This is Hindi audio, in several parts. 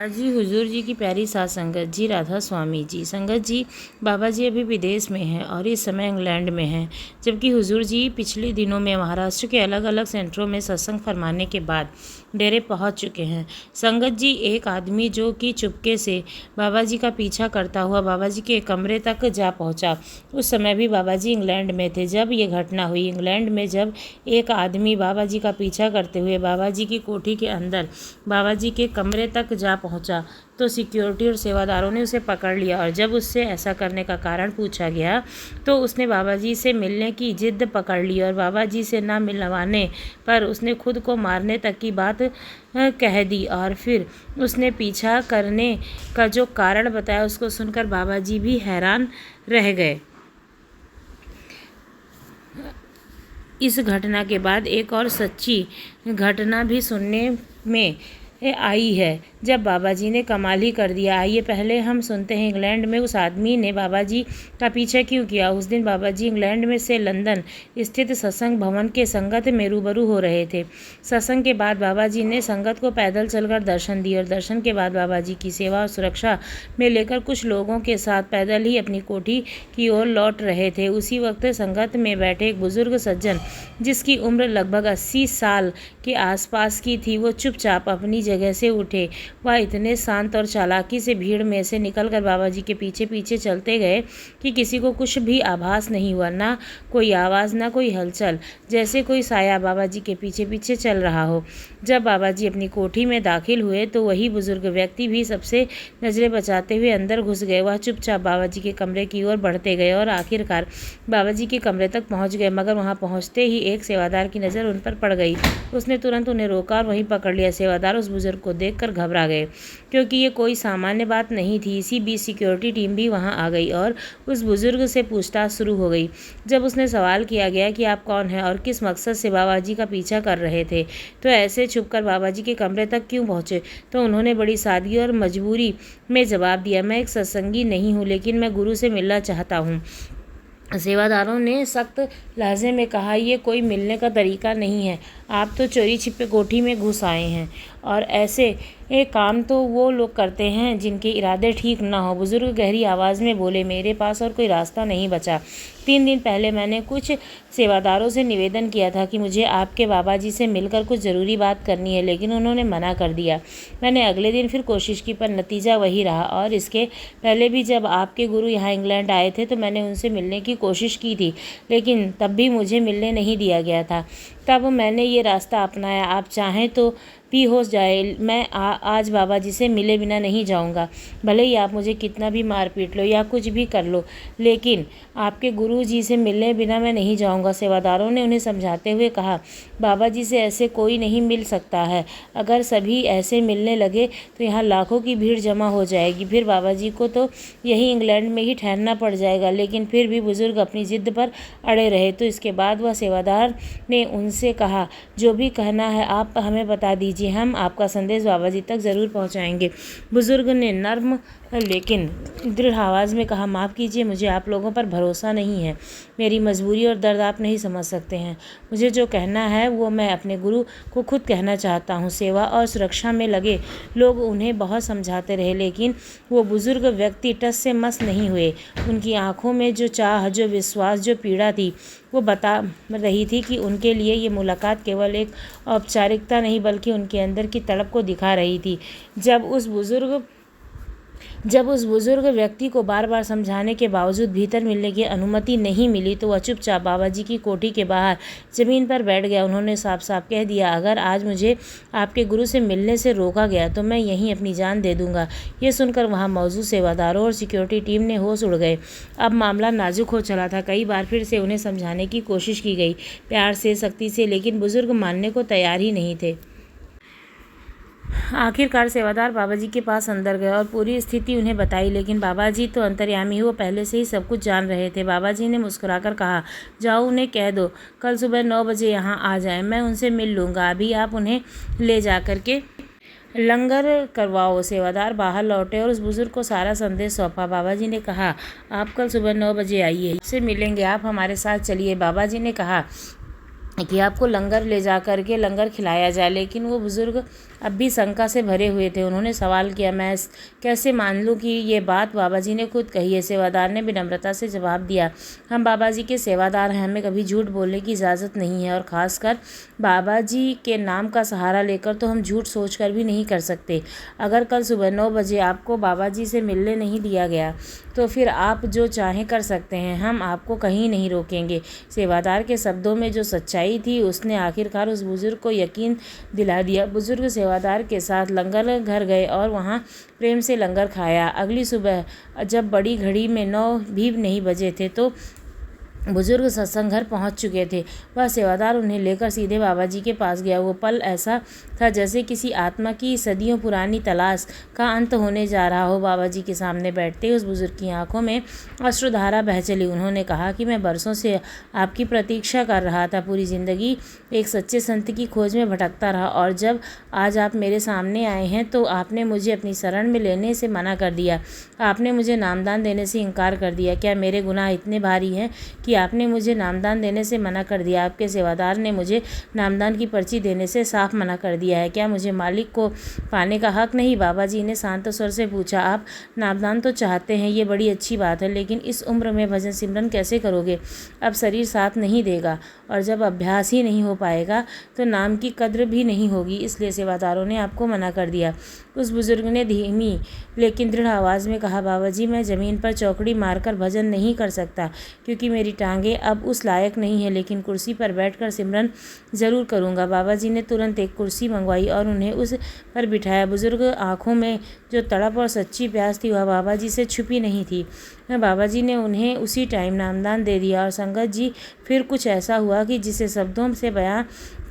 जी हुजूर जी की प्यारी साथ संगत जी, राधा स्वामी जी। संगत जी, बाबा जी अभी विदेश में हैं और इस समय इंग्लैंड में हैं, जबकि हुजूर जी पिछले दिनों में महाराष्ट्र के अलग अलग सेंटरों में सत्संग फरमाने के बाद डेरे पहुंच चुके हैं। संगत जी, एक आदमी जो कि चुपके से बाबा जी का पीछा करता हुआ बाबा जी के कमरे तक जा पहुंचा। उस समय भी बाबा जी इंग्लैंड में थे जब ये घटना हुई। इंग्लैंड में जब एक आदमी बाबा जी का पीछा करते हुए बाबा जी की कोठी के अंदर बाबा जी के कमरे तक जा पहुंचा तो सिक्योरिटी और सेवादारों ने उसे पकड़ लिया, और जब उससे ऐसा करने का कारण पूछा गया तो उसने बाबा जी से मिलने की जिद पकड़ ली और बाबा जी से ना मिलवाने पर उसने खुद को मारने तक की बात कह दी। और फिर उसने पीछा करने का जो कारण बताया उसको सुनकर बाबा जी भी हैरान रह गए। इस घटना के बाद एक और सच्ची घटना भी सुनने में आई है, जब बाबा जी ने कमाल ही कर दिया। आइए पहले हम सुनते हैं इंग्लैंड में उस आदमी ने बाबा जी का पीछा क्यों किया। उस दिन बाबा जी इंग्लैंड में से लंदन स्थित सत्संग भवन के संगत में रूबरू हो रहे थे। सत्संग के बाद बाबा जी ने संगत को पैदल चलकर दर्शन दिए और दर्शन के बाद बाबा जी की सेवा और सुरक्षा में लेकर कुछ लोगों के साथ पैदल ही अपनी कोठी की ओर लौट रहे थे। उसी वक्त संगत में बैठे एक बुजुर्ग सज्जन, जिसकी उम्र लगभग 80 साल के आसपास की थी, वो चुपचाप अपनी जगह से उठे। वह इतने शांत और चालाकी से भीड़ में से निकलकर बाबा जी के पीछे पीछे चलते गए कि किसी को कुछ भी आभास नहीं हुआ, ना कोई आवाज़ ना कोई हलचल, जैसे कोई साया बाबा जी के पीछे पीछे चल रहा हो। जब बाबा जी अपनी कोठी में दाखिल हुए तो वही बुजुर्ग व्यक्ति भी सबसे नज़रें बचाते हुए अंदर घुस गए। वह चुपचाप बाबा जी के कमरे की ओर बढ़ते गए और आखिरकार बाबा जी के कमरे तक पहुंच गए, मगर वहां पहुंचते ही एक सेवादार की नज़र उन पर पड़ गई। उसने तुरंत उन्हें रोका और वहीं पकड़ लिया। सेवादार उस बुजुर्ग को देखकर घबरा गए, क्योंकि ये कोई सामान्य बात नहीं थी। इसी बीच सिक्योरिटी टीम भी वहां आ गई और उस बुजुर्ग से पूछताछ शुरू हो गई। जब उसने सवाल किया गया कि आप कौन हैं और किस मकसद से बाबा जी का पीछा कर रहे थे, तो ऐसे छुपकर बाबा जी के कमरे तक क्यों पहुंचे, तो उन्होंने बड़ी सादगी और मजबूरी में जवाब दिया, मैं एक सत्संगी नहीं हूँ, लेकिन मैं गुरु से मिलना चाहता हूँ। सेवादारों ने सख्त लहजे में कहा, ये कोई मिलने का तरीका नहीं है, आप तो चोरी छिपे कोठी में घुस आए हैं और ऐसे काम तो वो लोग करते हैं जिनके इरादे ठीक ना हो। बुजुर्ग गहरी आवाज़ में बोले, मेरे पास और कोई रास्ता नहीं बचा। 3 दिन पहले मैंने कुछ सेवादारों से निवेदन किया था कि मुझे आपके बाबा जी से मिलकर कुछ ज़रूरी बात करनी है, लेकिन उन्होंने मना कर दिया। मैंने अगले दिन फिर कोशिश की, पर नतीजा वही रहा। और इसके पहले भी जब आपके गुरु यहाँ इंग्लैंड आए थे तो मैंने उनसे मिलने की कोशिश की थी, लेकिन तब भी मुझे मिलने नहीं दिया गया था। तब मैंने ये रास्ता अपनाया। आप चाहें तो भी हो जाए, मैं आज बाबा जी से मिले बिना नहीं जाऊंगा। भले ही आप मुझे कितना भी मार पीट लो या कुछ भी कर लो, लेकिन आपके गुरु जी से मिलने बिना मैं नहीं जाऊंगा। सेवादारों ने उन्हें समझाते हुए कहा, बाबा जी से ऐसे कोई नहीं मिल सकता है। अगर सभी ऐसे मिलने लगे तो यहाँ लाखों की भीड़ जमा हो जाएगी, फिर बाबा जी को तो यही इंग्लैंड में ही ठहरना पड़ जाएगा। लेकिन फिर भी बुजुर्ग अपनी जिद पर अड़े रहे। तो इसके बाद वह सेवादार ने उनसे कहा, जो भी कहना है आप हमें बता दीजिए, हम आपका संदेश बाबा जी तक ज़रूर पहुंचाएंगे। बुजुर्ग ने नर्म लेकिन दृढ़ आवाज़ में कहा, माफ़ कीजिए, मुझे आप लोगों पर भरोसा नहीं है। मेरी मजबूरी और दर्द आप नहीं समझ सकते हैं। मुझे जो कहना है वो मैं अपने गुरु को खुद कहना चाहता हूँ। सेवा और सुरक्षा में लगे लोग उन्हें बहुत समझाते रहे, लेकिन वो बुजुर्ग व्यक्ति टस से मस नहीं हुए। उनकी आंखों में जो चाह, जो विश्वास, जो पीड़ा थी, वो बता रही थी कि उनके लिए ये मुलाकात केवल एक औपचारिकता नहीं बल्कि उनके अंदर की तड़प को दिखा रही थी। जब उस बुजुर्ग व्यक्ति को बार बार समझाने के बावजूद भीतर मिलने की अनुमति नहीं मिली तो वह चुपचाप बाबा जी की कोठी के बाहर ज़मीन पर बैठ गया। उन्होंने साफ साफ कह दिया, अगर आज मुझे आपके गुरु से मिलने से रोका गया तो मैं यहीं अपनी जान दे दूंगा। ये सुनकर वहां मौजूद सेवादारों और सिक्योरिटी टीम ने होश उड़ गए। अब मामला नाजुक हो चला था। कई बार फिर से उन्हें समझाने की कोशिश की गई, प्यार से, सख्ती से, लेकिन बुजुर्ग मानने को तैयार ही नहीं थे। आखिरकार सेवादार बाबा जी के पास अंदर गए और पूरी स्थिति उन्हें बताई, लेकिन बाबा जी तो अंतर्यामी ही, वो पहले से ही सब कुछ जान रहे थे। बाबा जी ने मुस्कुराकर कहा, जाओ उन्हें कह दो कल सुबह 9 बजे यहाँ आ जाएं, मैं उनसे मिल लूँगा। अभी आप उन्हें ले जा कर के लंगर करवाओ। सेवादार बाहर लौटे और उस बुजुर्ग को सारा संदेश सौंपा। बाबा जी ने कहा, आप कल सुबह 9 बजे आइए, से मिलेंगे, आप हमारे साथ चलिए। बाबा जी ने कहा कि आपको लंगर ले जा कर के लंगर खिलाया जाए, लेकिन वो बुजुर्ग अब भी शंका से भरे हुए थे। उन्होंने सवाल किया, मैं कैसे मान लूँ कि ये बात बाबा जी ने खुद कही है? सेवादार ने विनम्रता से जवाब दिया, हम बाबा जी के सेवादार हैं, हमें कभी झूठ बोलने की इजाज़त नहीं है, और ख़ासकर बाबा जी के नाम का सहारा लेकर तो हम झूठ सोचकर भी नहीं कर सकते। अगर कल सुबह 9 बजे आपको बाबा जी से मिलने नहीं दिया गया तो फिर आप जो चाहें कर सकते हैं, हम आपको कहीं नहीं रोकेंगे। सेवादार के शब्दों में जो सच्चाई थी उसने आखिरकार उस बुजुर्ग को यकीन दिला दिया। बुजुर्ग सेवादार के साथ लंगर घर गए और वहाँ प्रेम से लंगर खाया। अगली सुबह जब बड़ी घड़ी में 9 भी नहीं बजे थे तो बुजुर्ग सत्संग घर पहुँच चुके थे। वह सेवादार उन्हें लेकर सीधे बाबा जी के पास गया। वो पल ऐसा था जैसे किसी आत्मा की सदियों पुरानी तलाश का अंत होने जा रहा हो। बाबा जी के सामने बैठते उस बुजुर्ग की आंखों में अश्रुधारा बह चली। उन्होंने कहा कि मैं बरसों से आपकी प्रतीक्षा कर रहा था, पूरी ज़िंदगी एक सच्चे संत की खोज में भटकता रहा, और जब आज आप मेरे सामने आए हैं तो आपने मुझे अपनी शरण में लेने से मना कर दिया। आपने मुझे नामदान देने से इनकार कर दिया। क्या मेरे गुनाह इतने भारी हैं कि आपने मुझे नामदान देने से मना कर दिया? आपके सेवादार ने मुझे नामदान की पर्ची देने से साफ मना कर दिया है। क्या मुझे मालिक को पाने का हक नहीं? बाबा जी ने शांत स्वर से पूछा, आप नामदान तो चाहते हैं, ये बड़ी अच्छी बात है, लेकिन इस उम्र में भजन सिमरन कैसे करोगे? अब शरीर साथ नहीं देगा, और जब अभ्यास ही नहीं हो पाएगा तो नाम की कद्र भी नहीं होगी, इसलिए सेवादारों ने आपको मना कर दिया। उस बुजुर्ग ने धीमी लेकिन दृढ़ आवाज़ में कहा, बाबा जी, मैं ज़मीन पर चौकड़ी मारकर भजन नहीं कर सकता, क्योंकि मेरी टांगें अब उस लायक नहीं है, लेकिन कुर्सी पर बैठकर सिमरन ज़रूर करूँगा। बाबा जी ने तुरंत एक कुर्सी मंगवाई और उन्हें उस पर बिठाया। बुजुर्ग आँखों में जो तड़प और सच्ची प्यास थी वह बाबा जी से छुपी नहीं थी। बाबा जी ने उन्हें उसी टाइम नामदान दे दिया। और संगत जी, फिर कुछ ऐसा हुआ कि जिसे शब्दों से बयां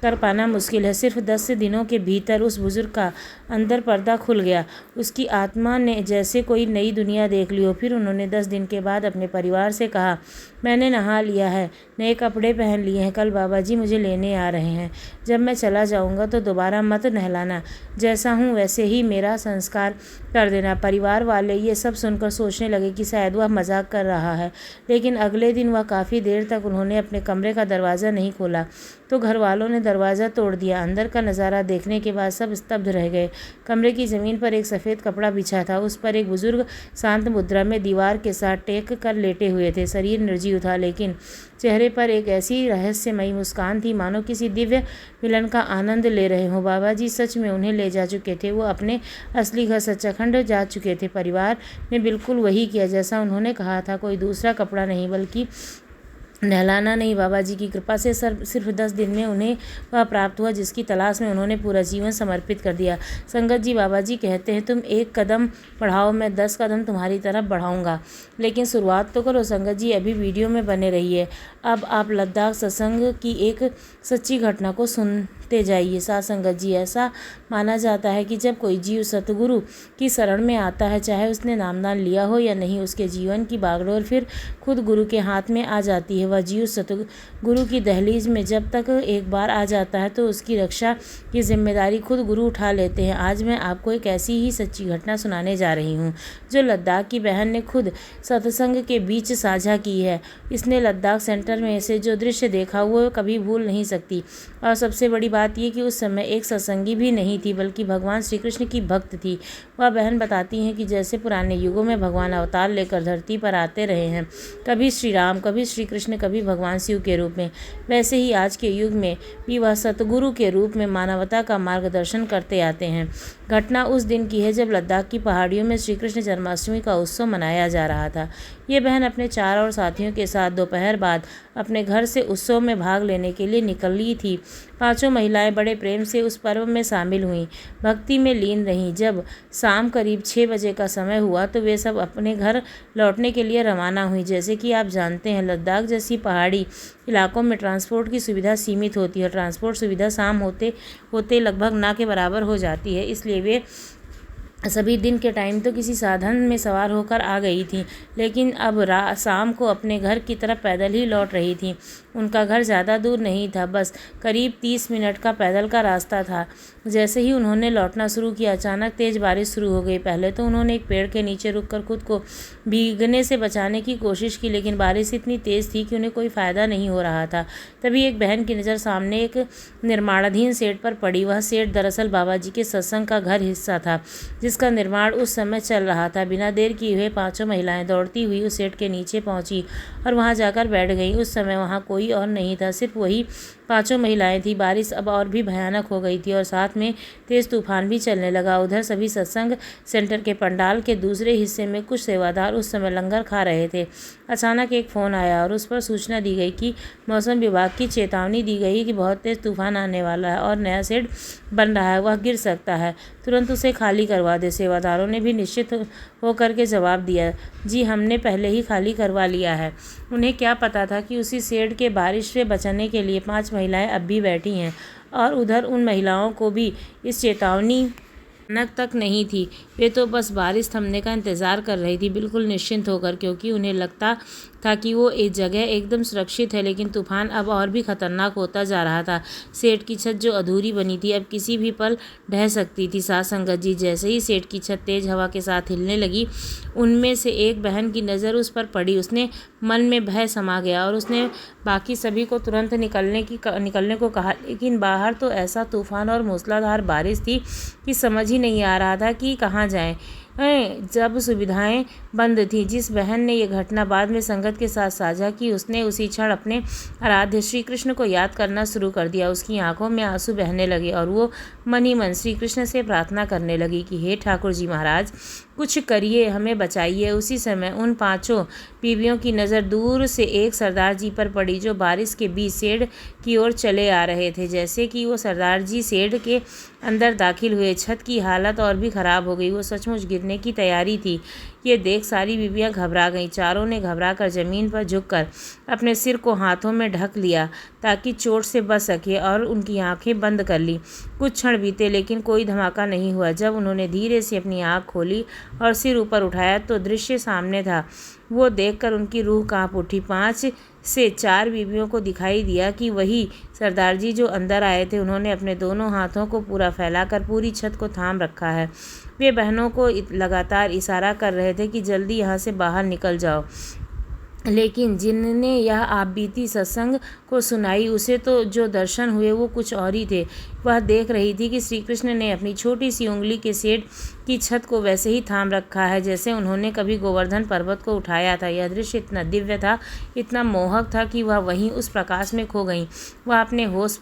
कर पाना मुश्किल है। सिर्फ 10 दिनों के भीतर उस बुजुर्ग का अंदर पर्दा खुल गया। उसकी आत्मा ने जैसे कोई नई दुनिया देख ली हो। फिर उन्होंने 10 दिन के बाद अपने परिवार से कहा, मैंने नहा लिया है, नए कपड़े पहन लिए हैं, कल बाबा जी मुझे लेने आ रहे हैं। जब मैं चला जाऊंगा तो दोबारा मत नहलाना, जैसा हूँ वैसे ही मेरा संस्कार कर देना। परिवार वाले ये सब सुनकर सोचने लगे कि शायद वह मजाक कर रहा है, लेकिन अगले दिन वह काफ़ी देर तक उन्होंने अपने कमरे का दरवाज़ा नहीं खोला तो घर वालों ने दरवाज़ा तोड़ दिया। अंदर का नज़ारा देखने के बाद सब स्तब्ध रह गए। कमरे की ज़मीन पर एक सफ़ेद कपड़ा बिछा था। उस पर एक बुजुर्ग शांत मुद्रा में दीवार के साथ टेक कर लेटे हुए थे। शरीर निर्जीव था, लेकिन चेहरे पर एक ऐसी रहस्यमयी मुस्कान थी मानो किसी दिव्य मिलन का आनंद ले रहे हों। बाबा जी सच में उन्हें ले जा चुके थे। वो अपने असली घर सच्चाखंड जा चुके थे। परिवार ने बिल्कुल वही किया जैसा उन्होंने कहा था। कोई दूसरा कपड़ा नहीं, बल्कि नहलाना नहीं। बाबा जी की कृपा से सिर्फ 10 दिन में उन्हें वह प्राप्त हुआ जिसकी तलाश में उन्होंने पूरा जीवन समर्पित कर दिया। संगत जी, बाबा जी कहते हैं, तुम 1 कदम बढ़ाओ, मैं 10 कदम तुम्हारी तरफ बढ़ाऊंगा, लेकिन शुरुआत तो करो। संगत जी, अभी वीडियो में बने रहिए। अब आप लद्दाख सत्संग की एक सच्ची घटना को सुनते जाइए। साथ संगत जी, ऐसा माना जाता है कि जब कोई जीव सतगुरु की शरण में आता है, चाहे उसने नामदान लिया हो या नहीं, उसके जीवन की बागडोर फिर खुद गुरु के हाथ में आ जाती है। वह जीव सतगुरु की दहलीज में जब तक एक बार आ जाता है तो उसकी रक्षा की जिम्मेदारी खुद गुरु उठा लेते हैं। आज मैं आपको एक ऐसी ही सच्ची घटना सुनाने जा रही हूँ जो लद्दाख की बहन ने खुद सत्संग के बीच साझा की है। इसने लद्दाख सेंटर में से जो दृश्य देखा वो कभी भूल नहीं सकती। और सबसे बड़ी बात यह कि उस समय एक सत्संगी भी नहीं थी, बल्कि भगवान श्री कृष्ण की भक्त थी। वह बहन बताती हैं कि जैसे पुराने युगों में भगवान अवतार लेकर धरती पर आते रहे हैं, कभी श्री राम, कभी श्री कृष्ण, कभी भगवान शिव के रूप में, वैसे ही आज के युग में भी वह सतगुरु के रूप में मानवता का मार्गदर्शन करते आते हैं। घटना उस दिन की है जब लद्दाख की पहाड़ियों में श्री कृष्ण जन्माष्टमी का उत्सव मनाया जा रहा था। ये बहन अपने 4 और साथियों के साथ दोपहर बाद अपने घर से उत्सव में भाग लेने के लिए निकली थी। 5 महिलाएं बड़े प्रेम से उस पर्व में शामिल हुईं, भक्ति में लीन रहीं। जब शाम करीब 6 बजे का समय हुआ तो वे सब अपने घर लौटने के लिए रवाना हुई। जैसे कि आप जानते हैं, लद्दाख जैसी पहाड़ी इलाकों में ट्रांसपोर्ट की सुविधा सीमित होती है। ट्रांसपोर्ट सुविधा शाम होते होते लगभग ना के बराबर हो जाती है, इसलिए वे सभी दिन के टाइम तो किसी साधन में सवार होकर आ गई थी, लेकिन अब शाम को अपने घर की तरफ पैदल ही लौट रही थी। उनका घर ज़्यादा दूर नहीं था, बस करीब 30 मिनट का पैदल का रास्ता था। जैसे ही उन्होंने लौटना शुरू किया, अचानक तेज़ बारिश शुरू हो गई। पहले तो उन्होंने एक पेड़ के नीचे रुककर खुद को भीगने से बचाने की कोशिश की, लेकिन बारिश इतनी तेज़ थी कि उन्हें कोई फ़ायदा नहीं हो रहा था। तभी एक बहन की नज़र सामने एक निर्माणाधीन शेड पर पड़ी। वह शेड दरअसल बाबा जी के सत्संग का घर हिस्सा था, जिसका निर्माण उस समय चल रहा था। बिना देर किए हुए पांचों महिलाएं दौड़ती हुई उस शेड के नीचे पहुंची और वहां जाकर बैठ गईं। उस समय वहां कोई और नहीं था, सिर्फ वही पांचों महिलाएं थी। बारिश अब और भी भयानक हो गई थी और साथ में तेज तूफान भी चलने लगा। उधर सभी सत्संग सेंटर के पंडाल के दूसरे हिस्से में कुछ सेवादार उस समय लंगर खा रहे थे। अचानक एक फ़ोन आया और उस पर सूचना दी गई कि मौसम विभाग की चेतावनी दी गई कि बहुत तेज़ तूफान आने वाला है और नया शेड बन रहा है, वह गिर सकता है, तुरंत उसे खाली करवा दे। सेवादारों ने भी निश्चित होकर के जवाब दिया, जी हमने पहले ही खाली करवा लिया है। उन्हें क्या पता था कि उसी शेड के बारिश से बचने के लिए 5 महिलाएं अब भी बैठी हैं और उधर उन महिलाओं को भी इस चेतावनी भयानक तक नहीं थी। वे तो बस बारिश थमने का इंतज़ार कर रही थी, बिल्कुल निश्चिंत होकर, क्योंकि उन्हें लगता था कि वो एक जगह एकदम सुरक्षित है। लेकिन तूफान अब और भी खतरनाक होता जा रहा था। शेड की छत जो अधूरी बनी थी अब किसी भी पल ढह सकती थी। साथ संगत जी, जैसे ही शेड की छत तेज हवा के साथ हिलने लगी, उनमें से एक बहन की नज़र उस पर पड़ी। उसने मन में भय समा गया और उसने बाकी सभी को तुरंत निकलने को कहा, लेकिन बाहर तो ऐसा तूफान और मूसलाधार बारिश थी कि समझ ही नहीं आ रहा था कि कहाँ जाएं। जब सुविधाएं बंद थीं। जिस बहन ने यह घटना बाद में संगत के साथ साझा की, उसने उसी क्षण अपने आराध्य श्री कृष्ण को याद करना शुरू कर दिया। उसकी आंखों में आंसू बहने लगे और वो मन ही मन श्री कृष्ण से प्रार्थना करने लगी कि हे ठाकुर जी महाराज, कुछ करिए, हमें बचाइए। उसी समय उन 5 बीवियों की नज़र दूर से एक सरदार जी पर पड़ी, जो बारिश के बीच शेड की ओर चले आ रहे थे। जैसे कि वो सरदार जी शेड के अंदर दाखिल हुए, छत की हालत और भी ख़राब हो गई। वो सचमुच गिरने की तैयारी थी। ये देख सारी बीवियां घबरा गईं। चारों ने घबराकर ज़मीन पर झुककर अपने सिर को हाथों में ढक लिया ताकि चोट से बच सके और उनकी आंखें बंद कर ली। कुछ क्षण बीते, लेकिन कोई धमाका नहीं हुआ। जब उन्होंने धीरे से अपनी आँख खोली और सिर ऊपर उठाया तो दृश्य सामने था। वो देखकर उनकी रूह कांप उठी। 5 से 4 बीवियों को दिखाई दिया कि वही सरदार जी जो अंदर आए थे। उन्होंने अपने दोनों हाथों को पूरा फैलाकर पूरी छत को थाम रखा है। वे बहनों को लगातार इशारा कर रहे थे कि जल्दी यहाँ से बाहर निकल जाओ। लेकिन जिनने यह आप बीती सत्संग को सुनाई, उसे तो जो दर्शन हुए वो कुछ और ही थे। वह देख रही थी कि श्री कृष्ण ने अपनी छोटी सी उंगली के शेड की छत को वैसे ही थाम रखा है जैसे उन्होंने कभी गोवर्धन पर्वत को उठाया था। यह दृश्य इतना दिव्य था, इतना मोहक था कि वह वहीं उस प्रकाश में खो गईं। वह अपने होश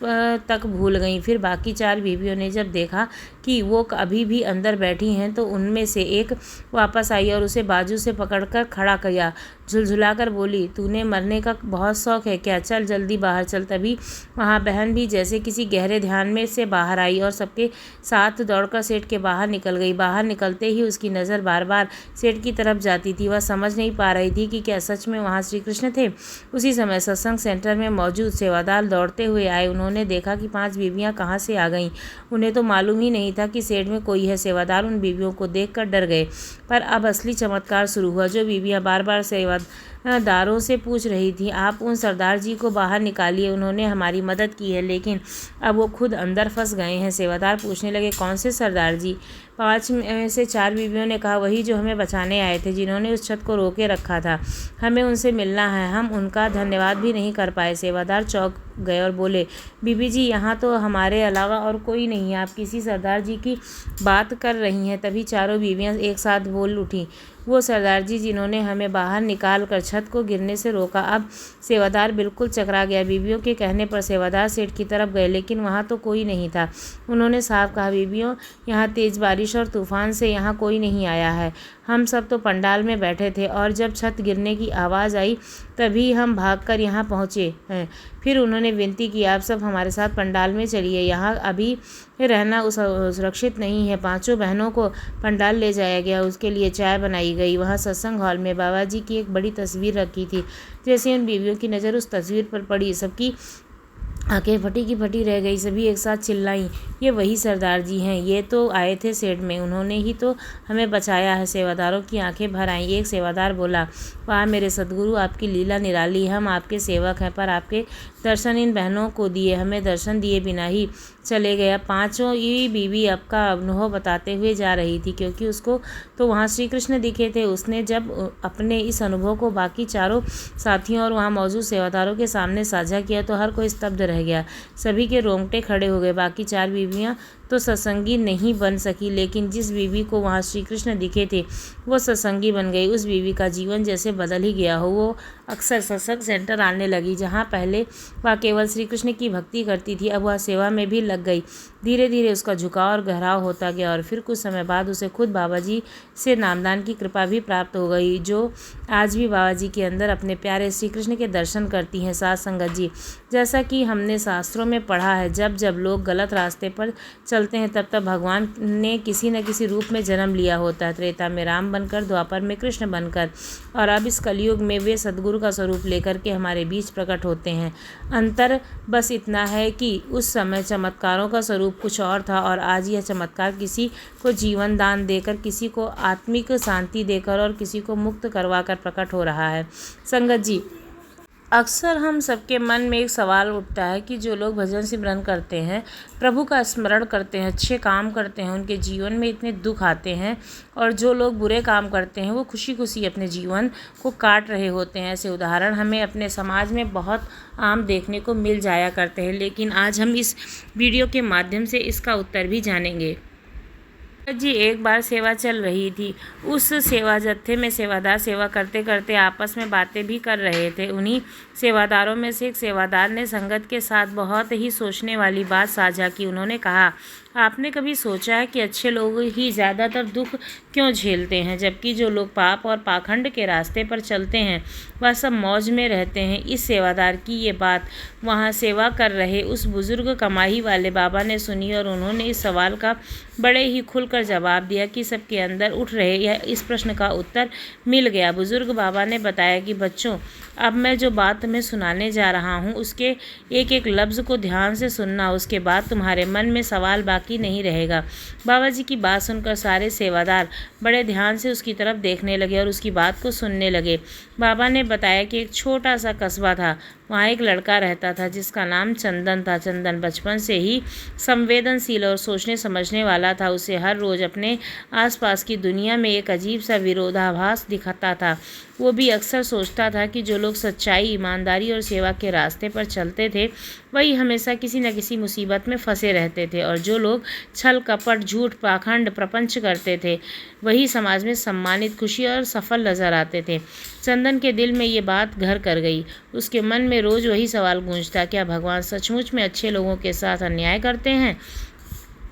तक भूल गईं। फिर बाकी 4 बीवियों ने जब देखा कि वो अभी भी अंदर बैठी हैं तो उनमें से एक वापस आई और उसे बाजू से पकड़कर खड़ा किया। झुलझुलाकर बोली, तूने मरने का बहुत शौक है क्या? चल जल्दी बाहर चल। तभी वहाँ बहन भी जैसे किसी गहरे ध्यान में से बाहर आई और सबके साथ दौड़कर शेड के बाहर निकल गई। बाहर निकलते ही उसकी नज़र बार बार शेड की तरफ जाती थी। वह समझ नहीं पा रही थी कि क्या सच में वहाँ श्री कृष्ण थे। उसी समय सत्संग सेंटर में मौजूद सेवादार दौड़ते हुए आए। उन्होंने देखा कि 5 बीवियाँ कहाँ से आ गईं। उन्हें तो मालूम ही नहीं था कि शेड में कोई है। सेवादार उन बीवियों को देखकर डर गए। पर अब असली चमत्कार शुरू हुआ। जो बीवियाँ बार बार सेवादारों से पूछ रही थी, आप उन सरदार जी को बाहर निकालिए, उन्होंने हमारी मदद की है, लेकिन अब वो खुद अंदर फंस गए हैं। सेवादार पूछने लगे, कौन से सरदार जी? 5 में से 4 बीवियों ने कहा, वही जो हमें बचाने आए थे, जिन्होंने उस छत को रोके रखा था। हमें उनसे मिलना है। हम उनका धन्यवाद भी नहीं कर पाए। सेवादार चौंक गए और बोले, बीबी जी, यहाँ तो हमारे अलावा और कोई नहीं है। आप किसी सरदार जी की बात कर रही हैं? तभी चारों बीवियाँ एक साथ बोल उठीं, वो सरदार जी जिन्होंने हमें बाहर निकाल कर छत को गिरने से रोका। अब सेवादार बिल्कुल चकरा गया। बीवियों के कहने पर सेवादार सेठ की तरफ गए, लेकिन वहाँ तो कोई नहीं था। उन्होंने साफ कहा, बीवियों, यहाँ तेज़ बारिश और तूफान से यहाँ कोई नहीं आया है। हम सब तो पंडाल में बैठे थे और जब छत गिरने की आवाज़ आई तभी हम भागकर यहाँ पहुँचे हैं। फिर उन्होंने विनती की, आप सब हमारे साथ पंडाल में चलिए, यहाँ अभी रहना सुरक्षित नहीं है। 5 बहनों को पंडाल ले जाया गया। उसके लिए चाय बनाई गई। वहाँ सत्संग हॉल में बाबा जी की एक बड़ी तस्वीर रखी थी। जैसे उन बीवियों की नज़र उस तस्वीर पर पड़ी, सबकी आंखें फटी की फटी रह गई। सभी एक साथ चिल्लाईं, ये वही सरदार जी हैं, ये तो आए थे शेड में, उन्होंने ही तो हमें बचाया है। सेवादारों की आंखें भर आईं। एक सेवादार बोला, वाह मेरे सद्गुरु, आपकी लीला निराली। हम आपके सेवक हैं, पर आपके दर्शन इन बहनों को दिए, हमें दर्शन दिए बिना ही चले गए। पांचों ही बीवी आपका अनुभव बताते हुए जा रही थी, क्योंकि उसको तो वहाँ श्री कृष्ण दिखे थे। उसने जब अपने इस अनुभव को बाकी चारों साथियों और वहाँ मौजूद सेवादारों के सामने साझा किया तो हर कोई स्तब्ध रह गया। सभी के रोंगटे खड़े हो गए। बाकी 4 बीवियाँ तो सत्संगी नहीं बन सकी, लेकिन जिस बीवी को वहाँ श्री कृष्ण दिखे थे वो सत्संगी बन गई। उस बीवी का जीवन जैसे बदल ही गया हो। वो अक्सर सत्संग सेंटर आने लगी, जहाँ पहले वह केवल श्री कृष्ण की भक्ति करती थी, अब वह सेवा में भी लग गई। धीरे धीरे उसका झुकाव और गहराव होता गया और फिर कुछ समय बाद उसे खुद बाबा जी से नामदान की कृपा भी प्राप्त हो गई, जो आज भी बाबा जी के अंदर अपने प्यारे श्री कृष्ण के दर्शन करती हैं। साथ संगत जी, जैसा कि हमने शास्त्रों में पढ़ा है, जब जब लोग गलत रास्ते पर चलते हैं तब तब भगवान ने किसी न किसी रूप में जन्म लिया होता है। त्रेता में राम बनकर, द्वापर में कृष्ण बनकर, और अब इस कलयुग में वे सद्गुरु का स्वरूप लेकर के हमारे बीच प्रकट होते हैं। अंतर बस इतना है कि उस समय चमत्कारों का स्वरूप कुछ और था और आज यह चमत्कार किसी को जीवन दान देकर, किसी को आत्मिक शांति देकर और किसी को मुक्त करवाकर प्रकट हो रहा है। संगत जी, अक्सर हम सबके मन में एक सवाल उठता है कि जो लोग भजन सिमरन करते हैं, प्रभु का स्मरण करते हैं, अच्छे काम करते हैं, उनके जीवन में इतने दुख आते हैं, और जो लोग बुरे काम करते हैं वो खुशी खुशी अपने जीवन को काट रहे होते हैं। ऐसे उदाहरण हमें अपने समाज में बहुत आम देखने को मिल जाया करते हैं, लेकिन आज हम इस वीडियो के माध्यम से इसका उत्तर भी जानेंगे। जी, एक बार सेवा चल रही थी। उस सेवा जत्थे में सेवादार सेवा करते करते आपस में बातें भी कर रहे थे। उन्हीं सेवादारों में से एक सेवादार ने संगत के साथ बहुत ही सोचने वाली बात साझा की। उन्होंने कहा, आपने कभी सोचा है कि अच्छे लोग ही ज़्यादातर दुख क्यों झेलते हैं, जबकि जो लोग पाप और पाखंड के रास्ते पर चलते हैं वह सब मौज में रहते हैं। इस सेवादार की ये बात वहाँ सेवा कर रहे उस बुजुर्ग कमाही वाले बाबा ने सुनी और उन्होंने इस सवाल का बड़े ही खुलकर जवाब दिया कि सबके अंदर उठ रहे यह इस प्रश्न का उत्तर मिल गया। बुजुर्ग बाबा ने बताया कि बच्चों, अब मैं जो बात तुम्हें सुनाने जा रहा हूँ उसके एक एक लफ्ज़ को ध्यान से सुनना, उसके बाद तुम्हारे मन में सवाल बाकी नहीं रहेगा। बाबा जी की बात सुनकर सारे सेवादार बड़े ध्यान से उसकी तरफ देखने लगे और उसकी बात को सुनने लगे। बाबा ने बताया कि एक छोटा सा कस्बा था, वहाँ एक लड़का रहता था जिसका नाम चंदन था। चंदन बचपन से ही संवेदनशील और सोचने समझने वाला था। उसे हर रोज़ अपने आसपास की दुनिया में एक अजीब सा विरोधाभास दिखता था। वो भी अक्सर सोचता था कि जो लोग सच्चाई, ईमानदारी और सेवा के रास्ते पर चलते थे वही हमेशा किसी न किसी मुसीबत में फंसे रहते थे, और जो लोग छल कपट, झूठ, पाखंड, प्रपंच करते थे वही समाज में सम्मानित, खुशी और सफल नजर आते थे। चंदन के दिल में ये बात घर कर गई। उसके मन में रोज़ वही सवाल गूंजता, क्या भगवान सचमुच में अच्छे लोगों के साथ अन्याय करते हैं?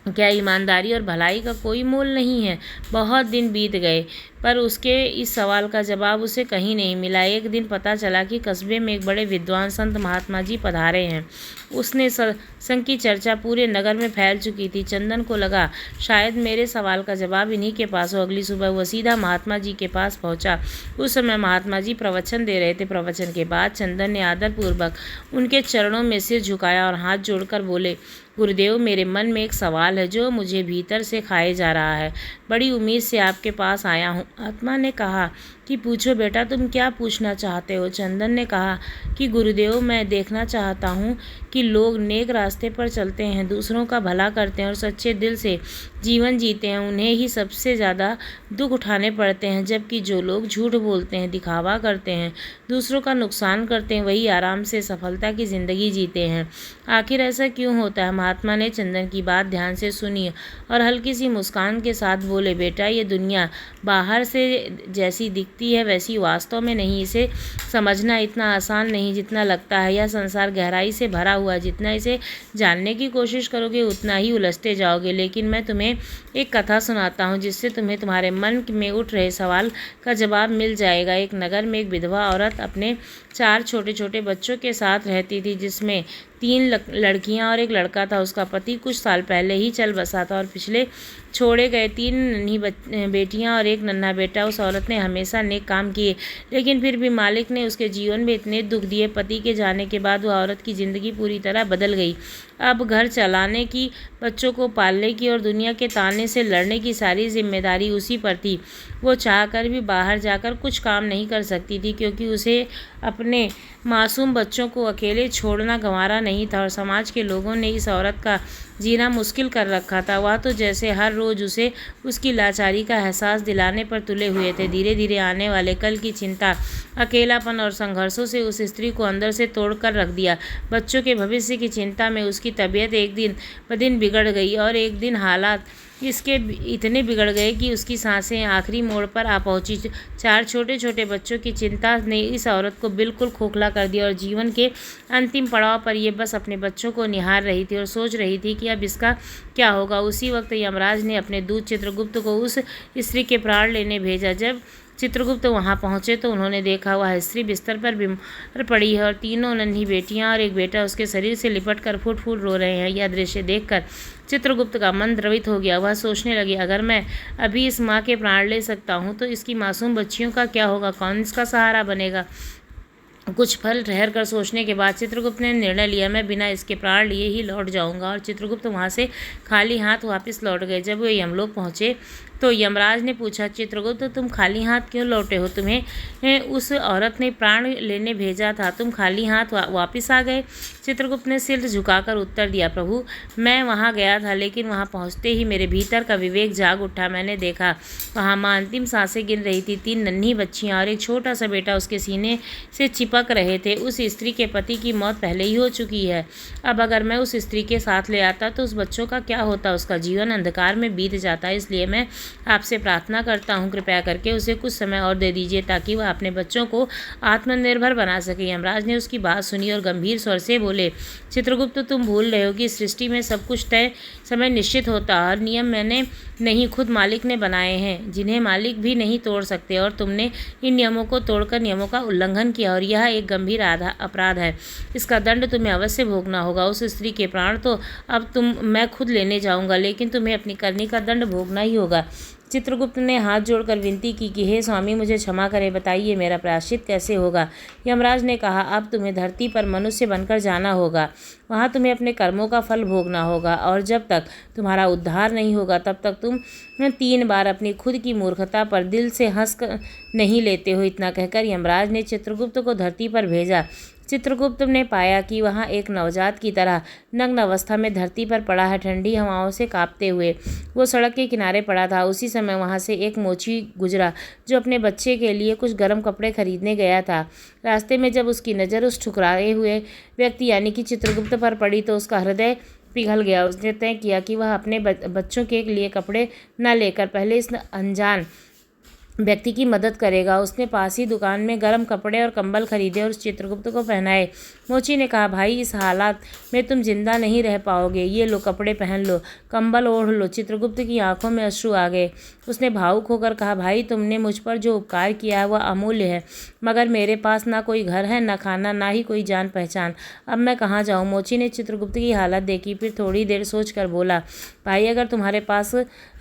क्या ईमानदारी और भलाई का कोई मोल नहीं है? बहुत दिन बीत गए पर उसके इस सवाल का जवाब उसे कहीं नहीं मिला। एक दिन पता चला कि कस्बे में एक बड़े विद्वान संत महात्मा जी पधारे हैं। उसने सत्संग की चर्चा पूरे नगर में फैल चुकी थी। चंदन को लगा शायद मेरे सवाल का जवाब इन्हीं के पास हो। अगली सुबह वह सीधा महात्मा जी के पास पहुंचा। उस समय महात्मा जी प्रवचन दे रहे थे। प्रवचन के बाद चंदन ने आदरपूर्वक उनके चरणों में सिर झुकाया और हाथ जोड़कर बोले, गुरुदेव, मेरे मन में एक सवाल है जो मुझे भीतर से खाए जा रहा है। बड़ी उम्मीद से आपके पास आया हूँ। आत्मा ने कहा कि पूछो बेटा, तुम क्या पूछना चाहते हो? चंदन ने कहा कि गुरुदेव, मैं देखना चाहता हूँ कि लोग नेक रास्ते पर चलते हैं, दूसरों का भला करते हैं और सच्चे दिल से जीवन जीते हैं, उन्हें ही सबसे ज़्यादा दुख उठाने पड़ते हैं, जबकि जो लोग झूठ बोलते हैं, दिखावा करते हैं, दूसरों का नुकसान करते हैं, वही आराम से सफलता की ज़िंदगी जीते हैं। आखिर ऐसा क्यों होता है? महात्मा ने चंदन की बात ध्यान से सुनी और हल्की सी मुस्कान के साथ बोले, बेटा, ये दुनिया बाहर से जैसी दिखती है वैसी वास्तव में नहीं। इसे समझना इतना आसान नहीं जितना लगता है। यह संसार गहराई से भरा हुआ है। जितना इसे जानने की कोशिश करोगे उतना ही उलझते जाओगे। लेकिन मैं तुम्हें एक कथा सुनाता हूँ जिससे तुम्हें तुम्हारे मन में उठ रहे सवाल का जवाब मिल जाएगा। एक नगर में एक विधवा औरत अपने 4 छोटे छोटे बच्चों के साथ रहती थी, जिसमें 3 लड़कियां और एक लड़का था। उसका पति कुछ साल पहले ही चल बसा था और पिछले छोड़े गए 3 नन्ही बेटियां और एक नन्हा बेटा। उस औरत ने हमेशा नेक काम किए, लेकिन फिर भी मालिक ने उसके जीवन में इतने दुख दिए। पति के जाने के बाद वह औरत की ज़िंदगी पूरी तरह बदल गई। अब घर चलाने की, बच्चों को पालने की और दुनिया के ताने से लड़ने की सारी जिम्मेदारी उसी पर थी। वो चाहकर भी बाहर जाकर कुछ काम नहीं कर सकती थी, क्योंकि उसे अपने मासूम बच्चों को अकेले छोड़ना गंवारा नहीं था और समाज के लोगों ने इस औरत का जीना मुश्किल कर रखा था। वह तो जैसे हर रोज़ उसे उसकी लाचारी का एहसास दिलाने पर तुले हुए थे। धीरे धीरे आने वाले कल की चिंता, अकेलापन और संघर्षों से उस स्त्री को अंदर से तोड़ कर रख दिया। बच्चों के भविष्य की चिंता में उसकी तबीयत एक दिन ब दिन बिगड़ गई और एक दिन हालात इसके इतने बिगड़ गए कि उसकी सांसें आखिरी मोड़ पर आ पहुंची। 4 छोटे छोटे बच्चों की चिंता ने इस औरत को बिल्कुल खोखला कर दिया और जीवन के अंतिम पड़ाव पर ये बस अपने बच्चों को निहार रही थी और सोच रही थी कि अब इसका क्या होगा। उसी वक्त यमराज ने अपने दूत चित्रगुप्त को उस स्त्री के प्राण लेने भेजा। जब चित्रगुप्त वहां पहुंचे तो उन्होंने देखा वह स्त्री बिस्तर पर बीमार पड़ी है और 3 नन्ही बेटियां और एक बेटा उसके शरीर से लिपट कर फूट फूट रो रहे हैं। यह दृश्य देखकर चित्रगुप्त का मन द्रवित हो गया। वह सोचने लगे, अगर मैं अभी इस माँ के प्राण ले सकता हूँ तो इसकी मासूम बच्चियों का क्या होगा, कौन इसका सहारा बनेगा। कुछ पल ठहर कर सोचने के बाद चित्रगुप्त ने निर्णय लिया, मैं बिना इसके प्राण लिए ही लौट जाऊंगा। और चित्रगुप्त वहां से खाली हाथ वापस लौट गए। जब वे यमलोक पहुंचे तो यमराज ने पूछा, चित्रगुप्त तुम खाली हाथ क्यों लौटे हो? तुम्हें उस औरत ने प्राण लेने भेजा था, तुम खाली हाथ वापस आ गए। चित्रगुप्त ने सिर झुकाकर उत्तर दिया, प्रभु मैं वहां गया था, लेकिन वहां पहुंचते ही मेरे भीतर का विवेक जाग उठा। मैंने देखा वहां माँ अंतिम सांसें गिन रही थी। 3 नन्ही बच्चियां और एक छोटा सा बेटा उसके सीने से चिपक रहे थे। उस स्त्री के पति की मौत पहले ही हो चुकी है। अब अगर मैं उस स्त्री के साथ ले आता तो उस बच्चों का क्या होता? उसका जीवन अंधकार में बीत जाता। इसलिए मैं आपसे प्रार्थना करता हूँ, कृपया करके उसे कुछ समय और दे दीजिए ताकि वह अपने बच्चों को आत्मनिर्भर बना सके। यमराज ने उसकी बात सुनी और गंभीर स्वर से बोले, चित्रगुप्त तुम भूल रहे हो कि सृष्टि में सब कुछ तय समय निश्चित होता है और नियम मैंने नहीं, खुद मालिक ने बनाए हैं, जिन्हें मालिक भी नहीं तोड़ सकते। और तुमने इन नियमों को तोड़कर नियमों का उल्लंघन किया और यह एक गंभीर अपराध है। इसका दंड तुम्हें अवश्य भोगना होगा। उस स्त्री के प्राण तो अब मैं खुद लेने जाऊंगा, लेकिन तुम्हें अपनी करनी का दंड भोगना ही होगा। चित्रगुप्त ने हाथ जोड़कर विनती की कि हे स्वामी मुझे क्षमा करें, बताइए मेरा प्रायश्चित कैसे होगा। यमराज ने कहा, अब तुम्हें धरती पर मनुष्य बनकर जाना होगा। वहाँ तुम्हें अपने कर्मों का फल भोगना होगा और जब तक तुम्हारा उद्धार नहीं होगा तब तक तुम 3 बार अपनी खुद की मूर्खता पर दिल से हंस नहीं लेते हो। इतना कहकर यमराज ने चित्रगुप्त को धरती पर भेजा। चित्रगुप्त ने पाया कि वहाँ एक नवजात की तरह नग्न अवस्था में धरती पर पड़ा है, ठंडी हवाओं से कांपते हुए। वो सड़क के किनारे पड़ा था। उसी समय वहाँ से एक मोची गुजरा जो अपने बच्चे के लिए कुछ गर्म कपड़े खरीदने गया था। रास्ते में जब उसकी नज़र उस ठुकराए हुए व्यक्ति यानी कि चित्रगुप्त पर पड़ी तो उसका हृदय पिघल गया। उसने तय किया कि वह अपने बच्चों के लिए कपड़े न लेकर पहले इस अनजान व्यक्ति की मदद करेगा। उसने पास ही दुकान में गर्म कपड़े और कंबल खरीदे और चित्रगुप्त को पहनाए। मोची ने कहा, भाई इस हालात में तुम जिंदा नहीं रह पाओगे, ये लो कपड़े पहन लो, कंबल ओढ़ लो। चित्रगुप्त की आंखों में अश्रु आ गए। उसने भावुक होकर कहा, भाई तुमने मुझ पर जो उपकार किया है वह अमूल्य है, मगर मेरे पास ना कोई घर है, ना खाना, ना ही कोई जान पहचान। अब मैं कहाँ जाऊँ? मोची ने चित्रगुप्त की हालत देखी, फिर थोड़ी देर सोच कर बोला, भाई अगर तुम्हारे पास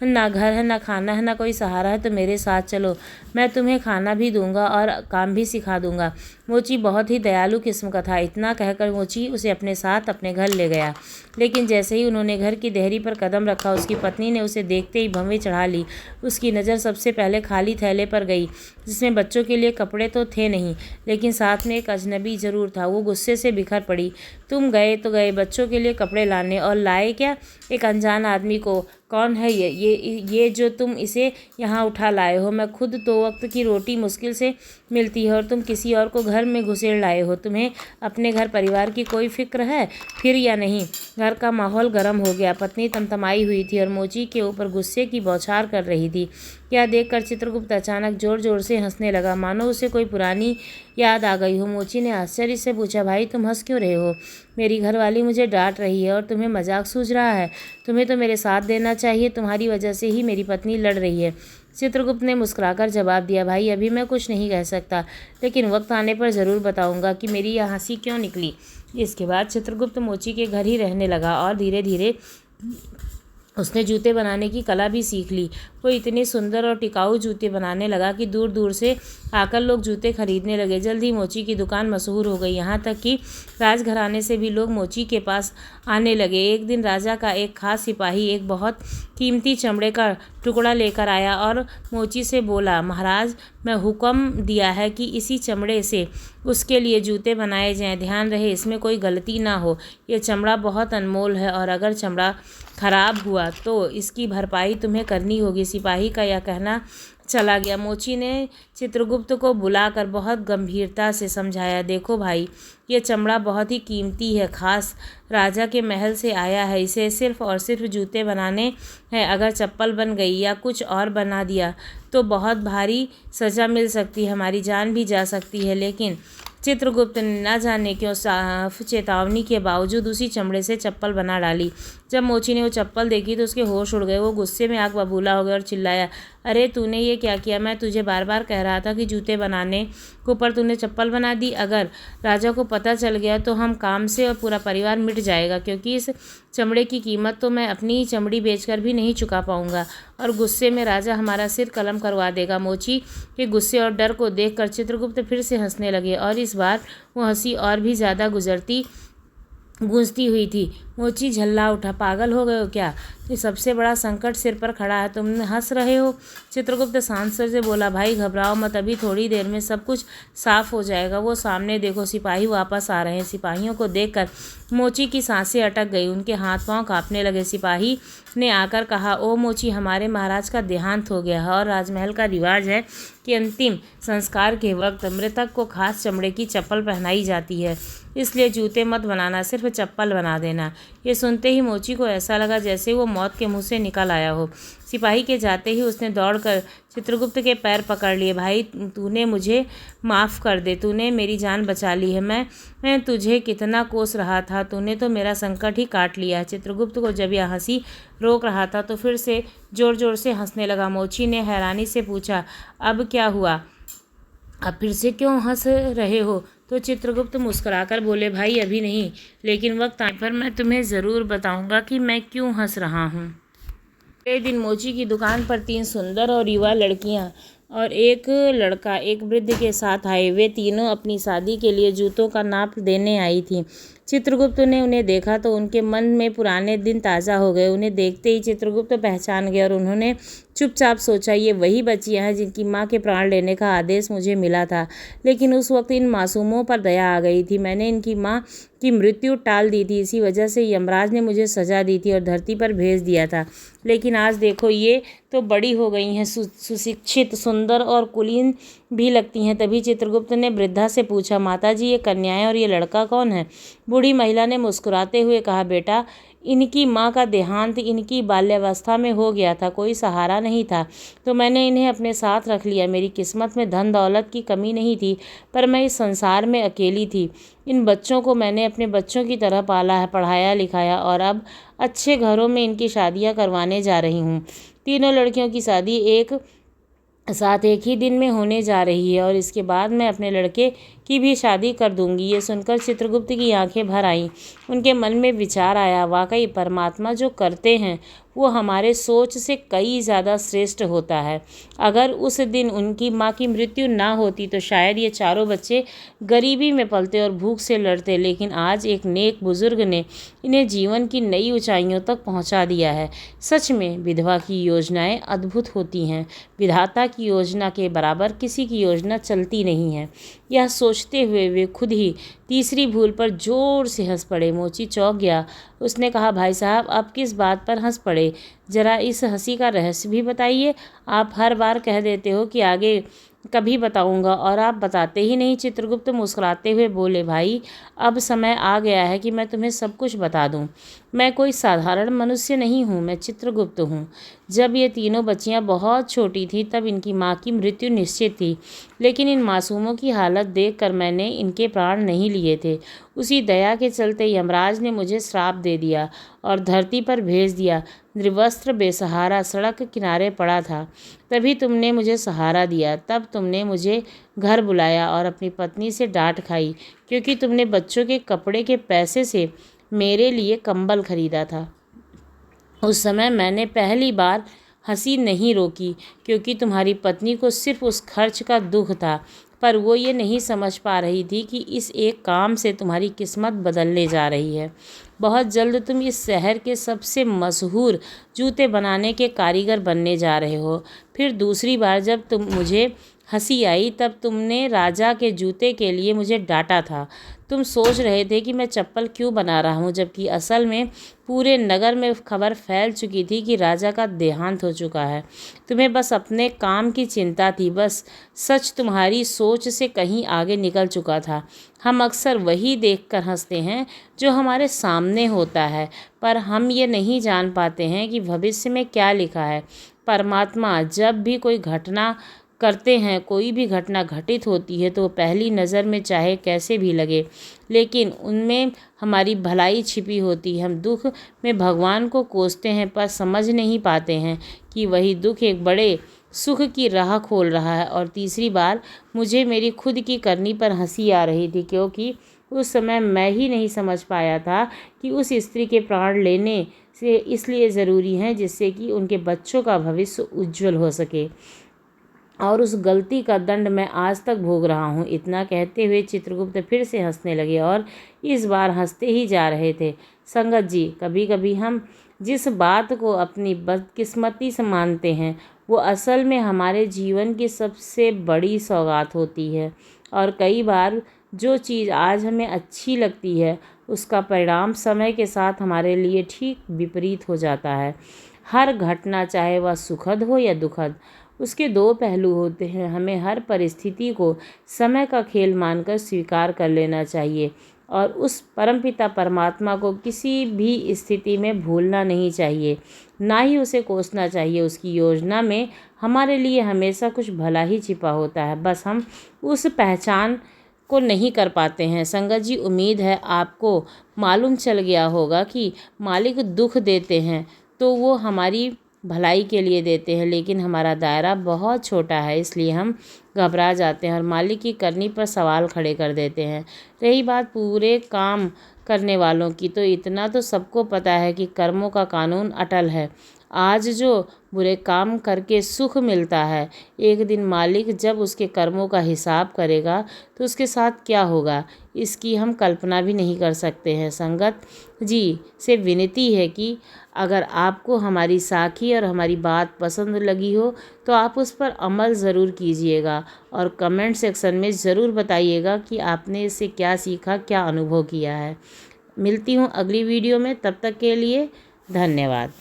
ना घर है, ना खाना है, ना कोई सहारा है तो मेरे साथ चलो, मैं तुम्हें खाना भी दूंगा और काम भी सिखा दूंगा। मोची बहुत ही दयालु किस्म का था। इतना कहकर मोची उसे अपने साथ अपने घर ले गया। लेकिन जैसे ही उन्होंने घर की देहरी पर कदम रखा उसकी पत्नी ने उसे देखते ही भवें चढ़ा ली। उसकी नज़र सबसे पहले खाली थैले पर गई जिसमें बच्चों के लिए कपड़े तो थे नहीं, लेकिन साथ में एक अजनबी जरूर था। वो गुस्से से बिखर पड़ी, तुम गए तो गए बच्चों के लिए कपड़े लाने, और लाए क्या? एक अनजान आदमी को। कौन है ये जो तुम इसे यहाँ उठा लाए हो? मैं खुद 2 वक्त की रोटी मुश्किल से मिलती है और तुम किसी और को घर में घुसेड़ लाए हो। तुम्हें अपने घर परिवार की कोई फिक्र है फिर या नहीं? घर का माहौल गर्म हो गया। पत्नी तमतमाई हुई थी और मोची के ऊपर गुस्से की बौछार कर रही थी। यह देखकर चित्रगुप्त अचानक जोर जोर से हंसने लगा, मानो उसे कोई पुरानी याद आ गई हो। मोची ने आश्चर्य से पूछा, भाई तुम हंस क्यों रहे हो? मेरी घरवाली मुझे डांट रही है और तुम्हें मजाक सूझ रहा है? तुम्हें तो मेरे साथ देना चाहिए, तुम्हारी वजह से ही मेरी पत्नी लड़ रही है। चित्रगुप्त ने मुस्कुराकर जवाब दिया, भाई अभी मैं कुछ नहीं कह सकता, लेकिन वक्त आने पर ज़रूर बताऊंगा कि मेरी यह हंसी क्यों निकली। इसके बाद चित्रगुप्त मोची के घर ही रहने लगा और धीरे धीरे उसने जूते बनाने की कला भी सीख ली। वो इतने सुंदर और टिकाऊ जूते बनाने लगा कि दूर दूर से आकर लोग जूते खरीदने लगे। जल्द ही मोची की दुकान मशहूर हो गई, यहाँ तक कि राजघराने से भी लोग मोची के पास आने लगे। एक दिन राजा का एक खास सिपाही एक बहुत कीमती चमड़े का टुकड़ा लेकर आया और मोची से बोला, महाराज मैं हुक्म दिया है कि इसी चमड़े से उसके लिए जूते बनाए जाएं। ध्यान रहे इसमें कोई गलती ना हो। ये चमड़ा बहुत अनमोल है और अगर चमड़ा खराब हुआ तो इसकी भरपाई तुम्हें करनी होगी। सिपाही का यह कहना चला गया। मोची ने चित्रगुप्त को बुलाकर बहुत गंभीरता से समझाया, देखो भाई ये चमड़ा बहुत ही कीमती है, खास राजा के महल से आया है। इसे सिर्फ और सिर्फ जूते बनाने हैं। अगर चप्पल बन गई या कुछ और बना दिया तो बहुत भारी सज़ा मिल सकती है, हमारी जान भी जा सकती है। लेकिन चित्रगुप्त ने न जाने क्यों साफ चेतावनी के बावजूद उसी चमड़े से चप्पल बना डाली। जब मोची ने वो चप्पल देखी तो उसके होश उड़ गए। वो गुस्से में आग बबूला हो गया और चिल्लाया, अरे तूने ये क्या किया? मैं तुझे बार बार कह रहा था कि जूते बनाने के ऊपर तूने चप्पल बना दी। अगर राजा को पता चल गया तो हम काम से और पूरा परिवार मिट जाएगा, क्योंकि इस चमड़े की कीमत तो मैं अपनी ही चमड़ी बेचकर भी नहीं चुका पाऊंगा और गुस्से में राजा हमारा सिर कलम करवा देगा। मोची के गुस्से और डर को देखकर चित्रगुप्त फिर से हंसने लगे और इस बार वो हंसी और भी ज़्यादा गूंजती हुई थी। मोची झल्ला उठा, पागल हो गए हो क्या? ये सबसे बड़ा संकट सिर पर खड़ा है, तुम हंस रहे हो? चित्रगुप्त शांत स्वर से बोला, भाई घबराओ मत, अभी थोड़ी देर में सब कुछ साफ हो जाएगा। वो सामने देखो, सिपाही वापस आ रहे हैं। सिपाहियों को देखकर मोची की सांसें अटक गई, उनके हाथ पांव कांपने लगे। सिपाही ने आकर कहा, ओ मोची, हमारे महाराज का देहांत हो गया है और राजमहल का रिवाज है कि अंतिम संस्कार के वक्त मृतक को खास चमड़े की चप्पल पहनाई जाती है, इसलिए जूते मत बनाना, सिर्फ चप्पल बना देना। ये सुनते ही मोची को ऐसा लगा जैसे वो मौत के मुंह से निकल आया हो। सिपाही के जाते ही उसने दौड़कर चित्रगुप्त के पैर पकड़ लिए, भाई तूने मुझे माफ़ कर दे, तूने मेरी जान बचा ली है। मैं तुझे कितना कोस रहा था, तूने तो मेरा संकट ही काट लिया। चित्रगुप्त को जब यह हंसी रोक रहा था तो फिर से ज़ोर ज़ोर से हंसने लगा। मोची ने हैरानी से पूछा, अब क्या हुआ? अब फिर से क्यों हंस रहे हो? तो चित्रगुप्त मुस्कुराकर बोले, भाई अभी नहीं, लेकिन वक्त आने पर मैं तुम्हें ज़रूर बताऊंगा कि मैं क्यों हंस रहा हूँ। अगले दिन मोची की दुकान पर 3 सुंदर और युवा लड़कियाँ और एक लड़का एक वृद्ध के साथ आए। वे तीनों अपनी शादी के लिए जूतों का नाप देने आई थीं। चित्रगुप्त ने उन्हें देखा तो उनके मन में पुराने दिन ताज़ा हो गए। उन्हें देखते ही चित्रगुप्त पहचान गए और उन्होंने चुपचाप सोचा, ये वही बच्चियां हैं जिनकी माँ के प्राण लेने का आदेश मुझे मिला था। लेकिन उस वक्त इन मासूमों पर दया आ गई थी। मैंने इनकी माँ की मृत्यु टाल दी थी, इसी वजह से यमराज ने मुझे सज़ा दी थी और धरती पर भेज दिया था। लेकिन आज देखो, ये तो बड़ी हो गई हैं, सुशिक्षित, सुंदर और कुलीन भी लगती हैं। तभी चित्रगुप्त ने वृद्धा से पूछा, माताजी ये कन्याएं और ये लड़का कौन है? बूढ़ी महिला ने मुस्कुराते हुए कहा, बेटा इनकी माँ का देहांत इनकी बाल्यावस्था में हो गया था, कोई सहारा नहीं था, तो मैंने इन्हें अपने साथ रख लिया। मेरी किस्मत में धन दौलत की कमी नहीं थी, पर मैं इस संसार में अकेली थी। इन बच्चों को मैंने अपने बच्चों की तरह पाला है, पढ़ाया लिखाया और अब अच्छे घरों में इनकी शादियाँ करवाने जा रही हूँ। तीनों लड़कियों की शादी एक साथ एक ही दिन में होने जा रही है और इसके बाद मैं अपने लड़के की भी शादी कर दूंगी। ये सुनकर चित्रगुप्त की आंखें भर आईं। उनके मन में विचार आया, वाकई परमात्मा जो करते हैं वो हमारे सोच से कई ज़्यादा श्रेष्ठ होता है। अगर उस दिन उनकी माँ की मृत्यु ना होती तो शायद ये चारों बच्चे गरीबी में पलते और भूख से लड़ते, लेकिन आज एक नेक बुजुर्ग ने इन्हें जीवन की नई ऊंचाइयों तक पहुंचा दिया है। सच में विधवा की योजनाएं अद्भुत होती हैं। विधाता की योजना के बराबर किसी की योजना चलती नहीं है। यह सोचते हुए वे खुद ही तीसरी भूल पर जोर से हंस पड़े। मोची चौंक गया। उसने कहा, भाई साहब आप किस बात पर हंस पड़े? जरा इस हंसी का रहस्य भी बताइए। आप हर बार कह देते हो कि आगे कभी बताऊंगा और आप बताते ही नहीं। चित्रगुप्त मुस्कुराते हुए बोले, भाई अब समय आ गया है कि मैं तुम्हें सब कुछ बता दूं। मैं कोई साधारण मनुष्य नहीं हूँ, मैं चित्रगुप्त हूँ। जब ये तीनों बच्चियाँ बहुत छोटी थीं तब इनकी माँ की मृत्यु निश्चित थी, लेकिन इन मासूमों की हालत देखकर मैंने इनके प्राण नहीं लिए थे। उसी दया के चलते यमराज ने मुझे श्राप दे दिया और धरती पर भेज दिया। निर्वस्त्र बेसहारा सड़क किनारे पड़ा था, तभी तुमने मुझे सहारा दिया। तब तुमने मुझे घर बुलाया और अपनी पत्नी से डांट खाई, क्योंकि तुमने बच्चों के कपड़े के पैसे से मेरे लिए कंबल खरीदा था। उस समय मैंने पहली बार हंसी नहीं रोकी, क्योंकि तुम्हारी पत्नी को सिर्फ उस खर्च का दुख था, पर वो ये नहीं समझ पा रही थी कि इस एक काम से तुम्हारी किस्मत बदलने जा रही है। बहुत जल्द तुम इस शहर के सबसे मशहूर जूते बनाने के कारीगर बनने जा रहे हो। फिर दूसरी बार जब मुझे हंसी आई, तब तुमने राजा के जूते के लिए मुझे डांटा था। तुम सोच रहे थे कि मैं चप्पल क्यों बना रहा हूँ, जबकि असल में पूरे नगर में खबर फैल चुकी थी कि राजा का देहांत हो चुका है। तुम्हें बस अपने काम की चिंता थी। बस सच तुम्हारी सोच से कहीं आगे निकल चुका था। हम अक्सर वही देखकर हंसते हैं जो हमारे सामने होता है, पर हम ये नहीं जान पाते हैं कि भविष्य में क्या लिखा है। परमात्मा जब भी कोई घटना करते हैं, कोई भी घटना घटित होती है, तो पहली नज़र में चाहे कैसे भी लगे, लेकिन उनमें हमारी भलाई छिपी होती है। हम दुख में भगवान को कोसते हैं, पर समझ नहीं पाते हैं कि वही दुख एक बड़े सुख की राह खोल रहा है। और तीसरी बार मुझे मेरी खुद की करनी पर हंसी आ रही थी, क्योंकि उस समय मैं ही नहीं समझ पाया था कि उस स्त्री के प्राण लेने से इसलिए ज़रूरी हैं जिससे कि उनके बच्चों का भविष्य उज्जवल हो सके, और उस गलती का दंड मैं आज तक भोग रहा हूँ। इतना कहते हुए चित्रगुप्त फिर से हंसने लगे और इस बार हंसते ही जा रहे थे। संगत जी, कभी कभी हम जिस बात को अपनी बदकिस्मती से मानते हैं, वो असल में हमारे जीवन की सबसे बड़ी सौगात होती है। और कई बार जो चीज़ आज हमें अच्छी लगती है, उसका परिणाम समय के साथ हमारे लिए ठीक विपरीत हो जाता है। हर घटना, चाहे वह सुखद हो या दुखद, उसके दो पहलू होते हैं। हमें हर परिस्थिति को समय का खेल मानकर स्वीकार कर लेना चाहिए और उस परमपिता परमात्मा को किसी भी स्थिति में भूलना नहीं चाहिए, ना ही उसे कोसना चाहिए। उसकी योजना में हमारे लिए हमेशा कुछ भला ही छिपा होता है, बस हम उस पहचान को नहीं कर पाते हैं। संगत जी, उम्मीद है आपको मालूम चल गया होगा कि मालिक दुख देते हैं तो वो हमारी भलाई के लिए देते हैं, लेकिन हमारा दायरा बहुत छोटा है, इसलिए हम घबरा जाते हैं और मालिक की करनी पर सवाल खड़े कर देते हैं। रही बात पूरे काम करने वालों की, तो इतना तो सबको पता है कि कर्मों का कानून अटल है। आज जो बुरे काम करके सुख मिलता है, एक दिन मालिक जब उसके कर्मों का हिसाब करेगा तो उसके साथ क्या होगा, इसकी हम कल्पना भी नहीं कर सकते हैं। संगत जी से विनती है कि अगर आपको हमारी साखी और हमारी बात पसंद लगी हो तो आप उस पर अमल ज़रूर कीजिएगा और कमेंट सेक्शन में ज़रूर बताइएगा कि आपने इससे क्या सीखा, क्या अनुभव किया है। मिलती हूँ अगली वीडियो में, तब तक के लिए धन्यवाद।